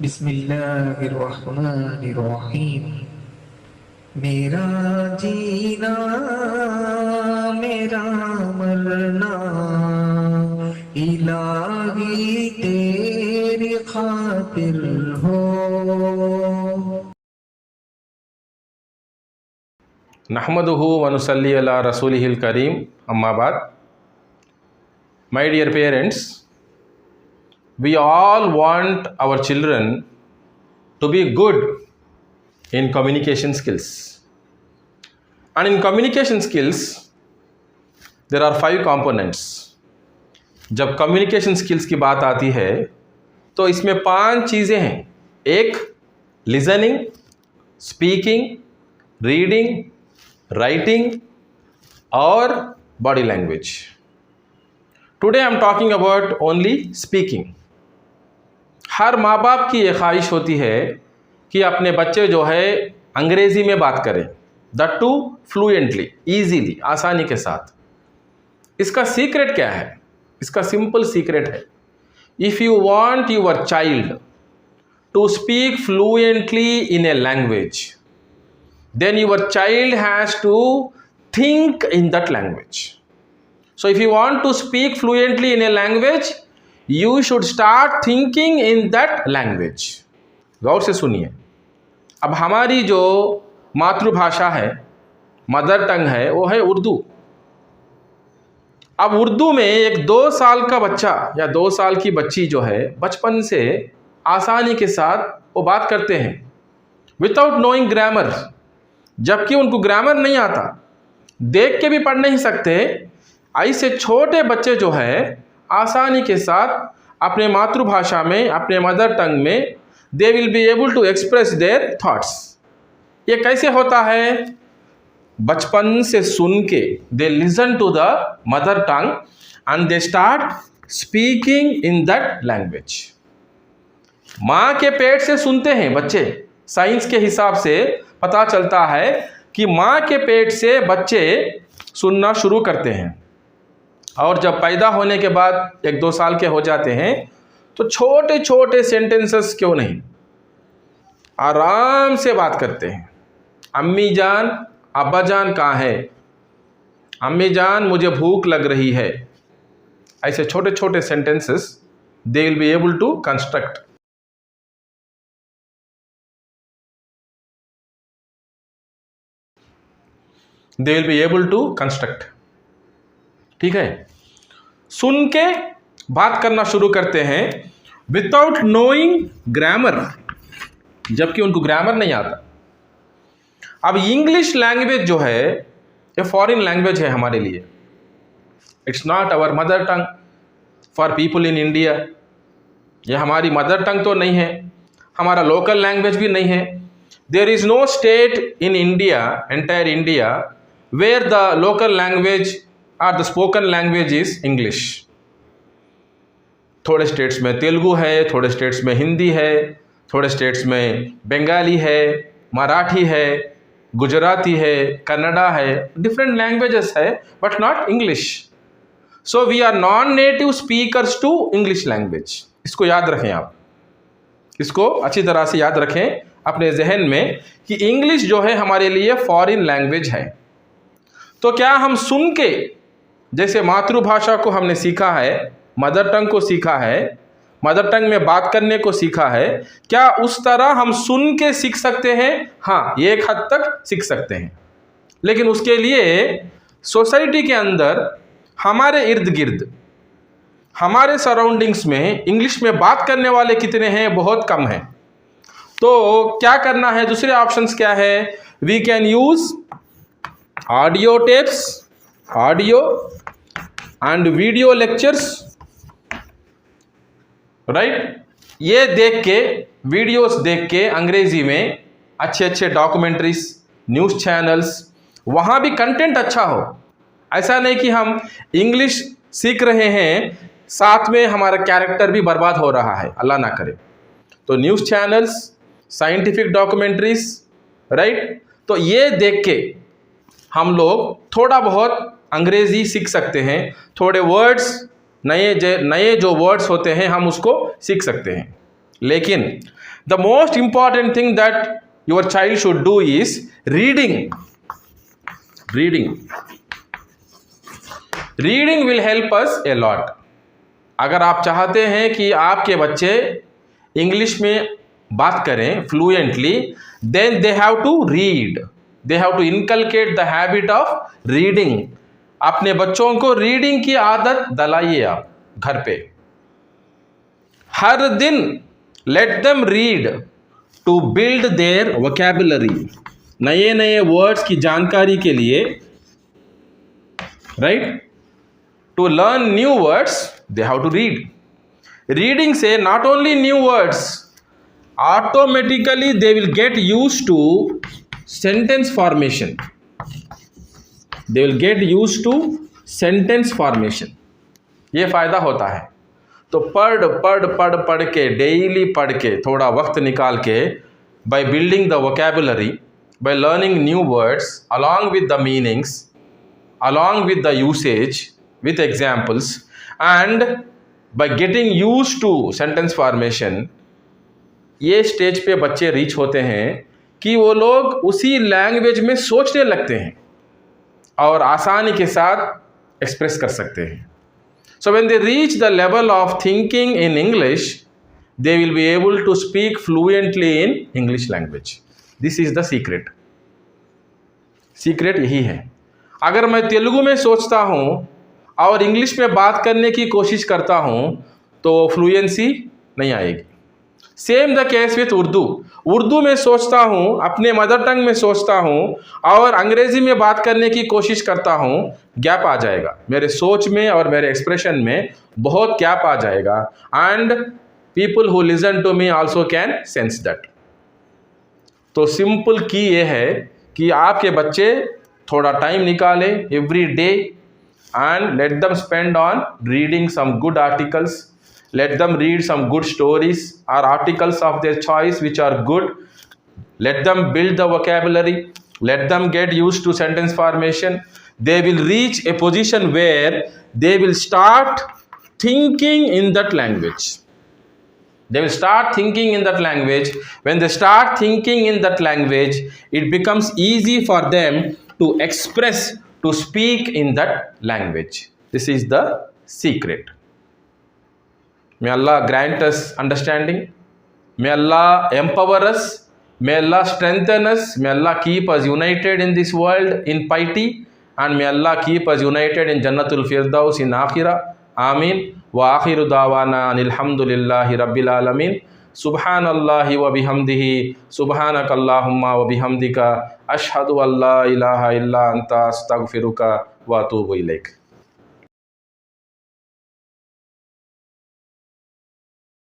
बिस्मिल्लाहिर्रहमानिर्रहीम। मेरा जीना मेरा मरना इलाही तेरी खातिर हो। नहमदुहु व नुसल्ली अला रसूलिहिल करीम, अम्मा बाद। My dear parents, we all want our children to be good in communication skills. And in communication skills, there are 5 components. जब communication skills की बात आती है तो इसमें 5 चीज़ें हैं। एक, listening, speaking, reading, writing और body language. Today I am talking about only speaking. हर माँ बाप की ये ख्वाहिश होती है कि अपने बच्चे जो है अंग्रेज़ी में बात करें, दैट टू फ्लुएंटली, ईजीली, आसानी के साथ। इसका सीक्रेट क्या है? इसका सिंपल सीक्रेट है, if you want your child to speak fluently in a language, then your child has to think in that language. So if you want to speak fluently in a language, you should start thinking in that language. गौर से सुनिए। अब हमारी जो मातृभाषा है, mother tongue है, वो है उर्दू। अब उर्दू में एक 2 साल का बच्चा या 2 साल की बच्ची जो है बचपन से आसानी के साथ वो बात करते हैं विदाउट नोइंग ग्रामर। जबकि उनको ग्रामर नहीं आता, देख के भी पढ़ नहीं सकते। ऐसे छोटे बच्चे जो है आसानी के साथ अपने मातृभाषा में, अपने मदर टंग में, they will be able to express their thoughts. ये कैसे होता है? बचपन से सुन के they listen to the mother tongue and they start speaking in that language. माँ के पेट से सुनते हैं बच्चे। साइंस के हिसाब से पता चलता है कि माँ के पेट से बच्चे सुनना शुरू करते हैं और जब पैदा होने के बाद 1-2 साल के हो जाते हैं तो छोटे छोटे सेंटेंसेस क्यों नहीं आराम से बात करते हैं। अम्मी जान, अब्बा जान कहाँ है? अम्मी जान मुझे भूख लग रही है। ऐसे छोटे छोटे sentences they will be able to construct. They will be able to construct. ठीक है, सुन के बात करना शुरू करते हैं विदाउट नोइंग ग्रामर, जबकि उनको ग्रामर नहीं आता। अब इंग्लिश लैंग्वेज जो है ये फॉरेन लैंग्वेज है हमारे लिए। It's not our mother tongue for people in India. ये हमारी मदर टंग तो नहीं है, हमारा लोकल लैंग्वेज भी नहीं है। There is no state in India, entire India, where the local language or the spoken language is English. थोड़े स्टेट्स में तेलुगु है, थोड़े स्टेट्स में हिंदी है, थोड़े स्टेट्स में बंगाली है, मराठी है, गुजराती है, कन्नड़ा है, डिफरेंट लैंग्वेजेस है but not English. So we are non native speakers to English language. इसको याद रखें आप, इसको अच्छी तरह से याद रखें अपने जहन में कि इंग्लिश जो है हमारे लिए फॉरेन लैंग्वेज है। तो क्या हम सुन के, जैसे मातृभाषा को हमने सीखा है, मदर टंग को सीखा है, मदर टंग में बात करने को सीखा है, क्या उस तरह हम सुन के सीख सकते हैं? हाँ, एक हद तक सीख सकते हैं। लेकिन उसके लिए सोसाइटी के अंदर, हमारे इर्द गिर्द, हमारे सराउंडिंग्स में इंग्लिश में बात करने वाले कितने हैं? बहुत कम हैं। तो क्या करना है? दूसरे ऑप्शंस क्या है? We can use audio tapes, audio and video lectures, right. ये देख के, वीडियोस देख के अंग्रेजी में अच्छे अच्छे डॉक्यूमेंट्रीज, न्यूज़ चैनल्स, वहाँ भी कंटेंट अच्छा हो। ऐसा नहीं कि हम इंग्लिश सीख रहे हैं साथ में हमारा कैरेक्टर भी बर्बाद हो रहा है, अल्लाह ना करे। तो news channels, scientific documentaries, right, तो ये देख के हम लोग थोड़ा बहुत अंग्रेज़ी सीख सकते हैं। थोड़े वर्ड्स, नए जो वर्ड्स होते हैं हम उसको सीख सकते हैं। लेकिन the most important thing that your child should do is reading. Reading will help us a lot. अगर आप चाहते हैं कि आपके बच्चे इंग्लिश में बात करें fluently, then they have to read. They have to inculcate the habit of reading. अपने बच्चों को रीडिंग की आदत दिलाइए आप घर पे. हर दिन let them read to build their vocabulary. नए नए वर्ड्स की जानकारी के लिए, right, to learn new words they have to read. Reading से not only new words, automatically they will get used to sentence formation. They will get used to sentence formation. ये फ़ायदा होता है. तो पढ़ के, डेली पढ़ के, थोड़ा वक्त निकाल के, by building the vocabulary, by learning new words along with the meanings, along with the usage, with examples, and by getting used to sentence formation, ये स्टेज पे बच्चे रीच होते हैं कि वो लोग उसी लैंग्वेज में सोचने लगते हैं और आसानी के साथ एक्सप्रेस कर सकते हैं. So when they reach the level of thinking in English, they will be able to speak fluently in English language. This is the secret. Secret यही है. अगर मैं तेलुगु में सोचता हूँ और इंग्लिश में बात करने की कोशिश करता हूँ तो फ्लुएंसी नहीं आएगी. Same the case with Urdu. Urdu में सोचता हूँ, अपने मदर टंग में सोचता हूँ और अंग्रेजी में बात करने की कोशिश करता हूँ, गैप आ जाएगा. मेरे सोच में और मेरे एक्सप्रेशन में बहुत गैप आ जाएगा. And people who listen to me also can sense that. तो सिंपल की ये है कि आपके बच्चे थोड़ा टाइम निकालें every day and let them spend on reading some good articles. Let them read some good stories or articles of their choice which are good. Let them build the vocabulary. Let them get used to sentence formation. They will reach a position where they will start thinking in that language. They will start thinking in that language. When they start thinking in that language, it becomes easy for them to express, to speak in that language. This is the secret. May Allah grant us understanding. May Allah empower us. May Allah strengthen us. May Allah keep us united in this world in piety. And may Allah keep us united in Jannatul Firdaus in Akhirah. Ameen. Wa akhiru dawana alhamdulillahi rabbil alameen. Subhanallahi wa bihamdihi. Subhanakallahumma wa bihamdika. Ashhadu an la ilaha illa anta astaghfiruka wa atubu ilaik.